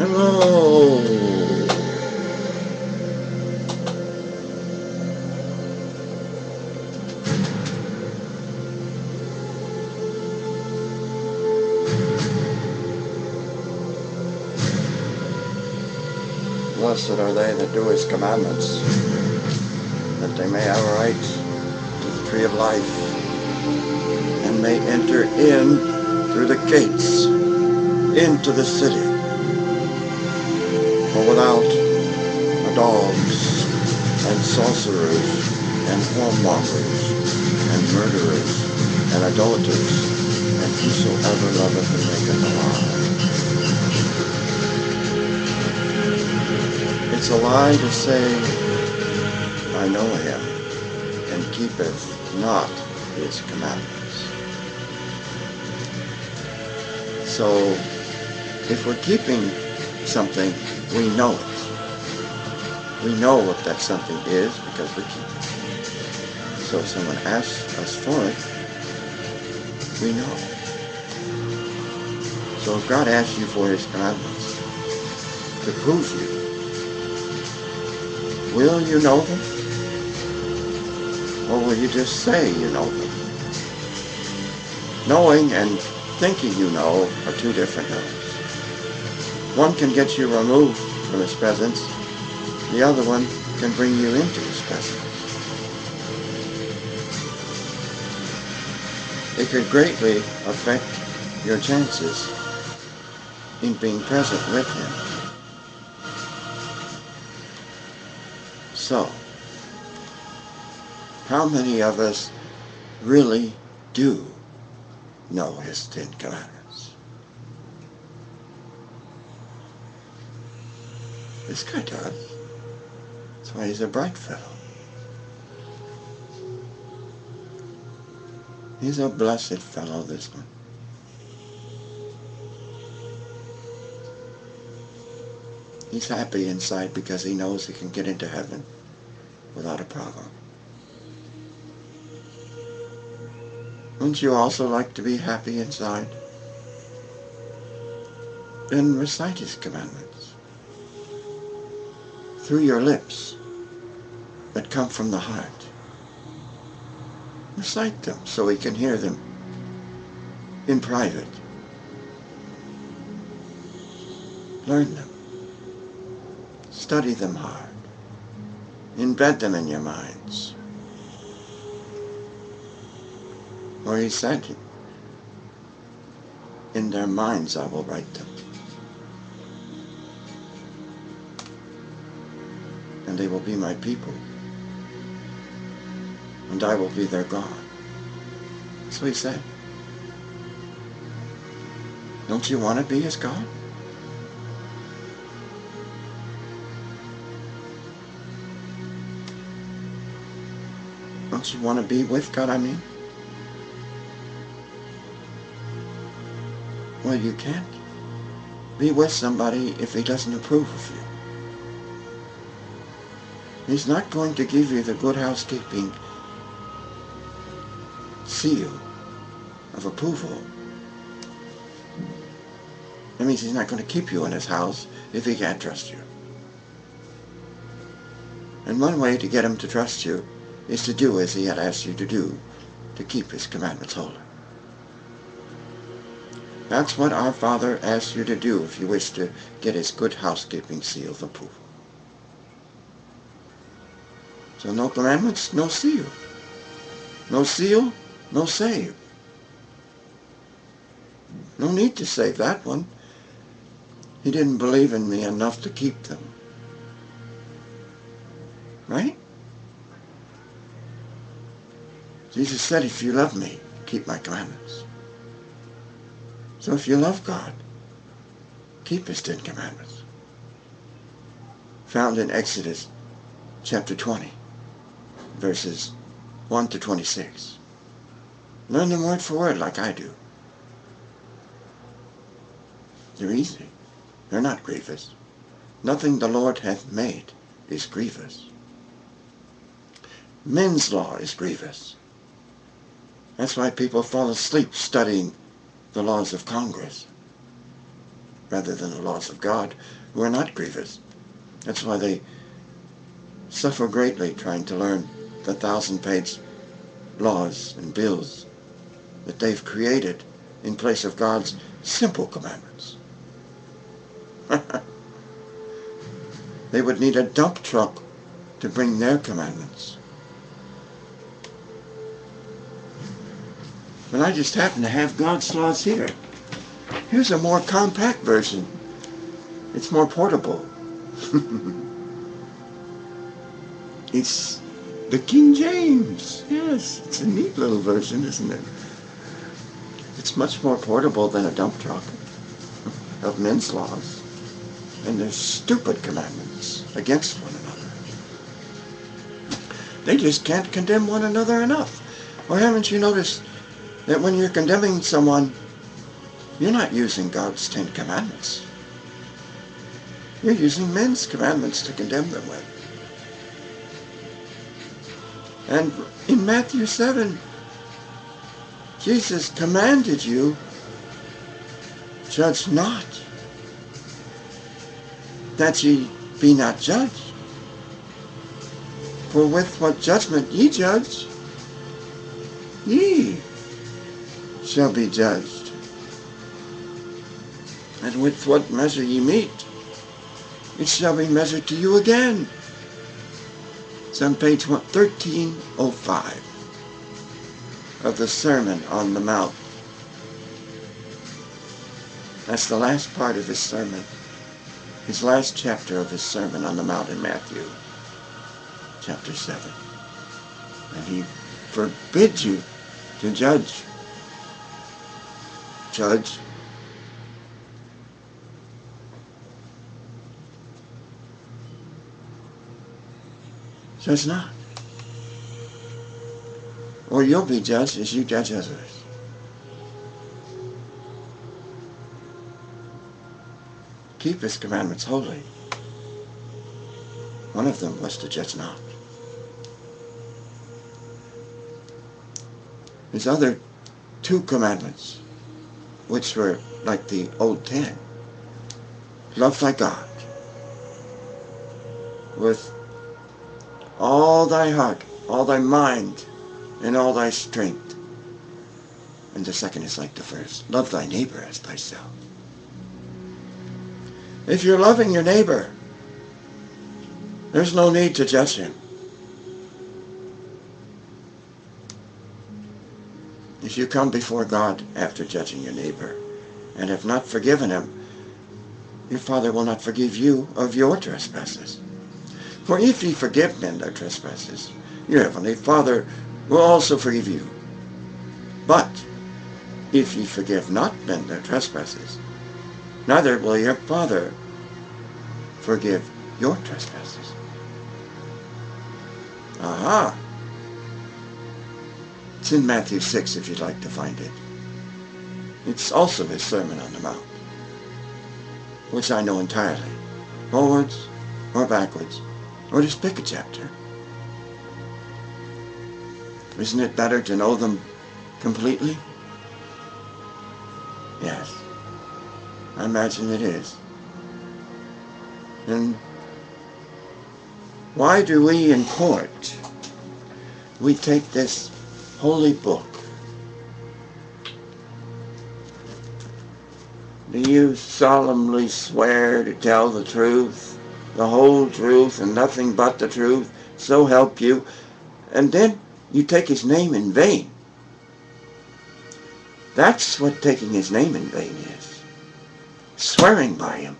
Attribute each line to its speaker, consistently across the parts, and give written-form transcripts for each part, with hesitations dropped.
Speaker 1: Hello. Blessed are they that do his commandments, that they may have a right to the tree of life, and may enter in through the gates into the city. For without are dogs, and sorcerers, and whoremongers, and murderers, and idolaters, and whosoever loveth and maketh a lie. It's a lie to say, I know him, and keepeth not his commandments. So, if we're keeping something, we know it. We know what that something is because we keep it. So if someone asks us for it, we know. So if God asks you for his commandments to prove you, will you know them? Or will you just say you know them? Knowing and thinking you know are two different knows. One can get you removed from his presence. The other one can bring you into his presence. It could greatly affect your chances in being present with him. So, how many of us really do know his 10 Commandments? This guy does. That's why he's a bright fellow. He's a blessed fellow, this one. He's happy inside because he knows he can get into heaven without a problem. Wouldn't you also like to be happy inside? Then recite his commandments through your lips that come from the heart. Recite them so we can hear them in private. Learn them. Study them hard. Embed them in your minds. For he said, in their minds I will write them. And they will be my people. And I will be their God. That's what he said. Don't you want to be his God? Don't you want to be with God, I mean? Well, you can't be with somebody if he doesn't approve of you. He's not going to give you the good housekeeping seal of approval. That means he's not going to keep you in his house if he can't trust you. And one way to get him to trust you is to do as he had asked you to do, to keep his commandments holy. That's what our Father asks you to do if you wish to get his good housekeeping seal of approval. So no commandments, no seal. No seal, no save. No need to save that one. He didn't believe in me enough to keep them. Right? Jesus said, if you love me, keep my commandments. So if you love God, keep his 10 commandments. Found in Exodus chapter 20, verses 1 to 26. Learn them word for word like I do. They're easy. They're not grievous. Nothing the Lord hath made is grievous. Men's law is grievous. That's why people fall asleep studying the laws of Congress. rather than the laws of God, who are not grievous. That's why they suffer greatly trying to learn the 1,000-page laws and bills that they've created in place of God's simple commandments. They would need a dump truck to bring their commandments. But I just happen to have God's laws here. Here's a more compact version. It's more portable. It's the King James. Yes, it's a neat little version, isn't it? It's much more portable than a dump truck of men's laws and their stupid commandments against one another. They just can't condemn one another enough. Or haven't you noticed that when you're condemning someone, you're not using God's 10 commandments. You're using men's commandments to condemn them with. And in Matthew 7, Jesus commanded you, judge not, that ye be not judged. For with what judgment ye judge, ye shall be judged. And with what measure ye meet, it shall be measured to you again. It's on page 1305 of the Sermon on the Mount. That's the last part of his sermon, his last chapter of his Sermon on the Mount in Matthew, chapter 7. And he forbids you to judge. Judge. Judge not, or you'll be judged as you judge others. Keep his commandments holy. One of them was to judge not. His other 2 commandments, which were like the old 10, love thy God with all thy heart, all thy mind, and all thy strength. And the second is like the first. Love thy neighbor as thyself. If you're loving your neighbor, there's no need to judge him. If you come before God after judging your neighbor and have not forgiven him, your Father will not forgive you of your trespasses. For if ye forgive men their trespasses, your heavenly Father will also forgive you. But if ye forgive not men their trespasses, neither will your Father forgive your trespasses. Aha! It's in Matthew 6 if you'd like to find it. It's also his Sermon on the Mount, which I know entirely, forwards or backwards, or just pick a chapter. Isn't it better to know them completely? Yes, I imagine it is. And why do we in court, we take this holy book? Do you solemnly swear to tell the truth, the whole truth, and nothing but the truth, so help you? And then you take his name in vain. That's what taking his name in vain is. Swearing by him,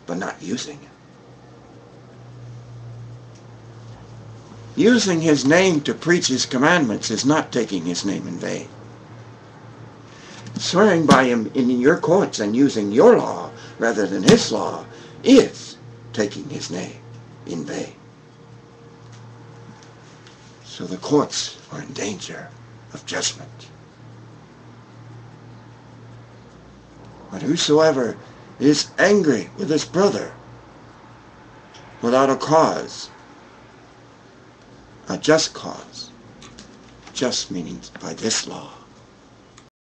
Speaker 1: but not using him. Using his name to preach his commandments is not taking his name in vain. Swearing by him in your courts and using your law rather than his law is taking his name in vain. So the courts are in danger of judgment. But whosoever is angry with his brother without a cause, a just cause, just meaning by this law,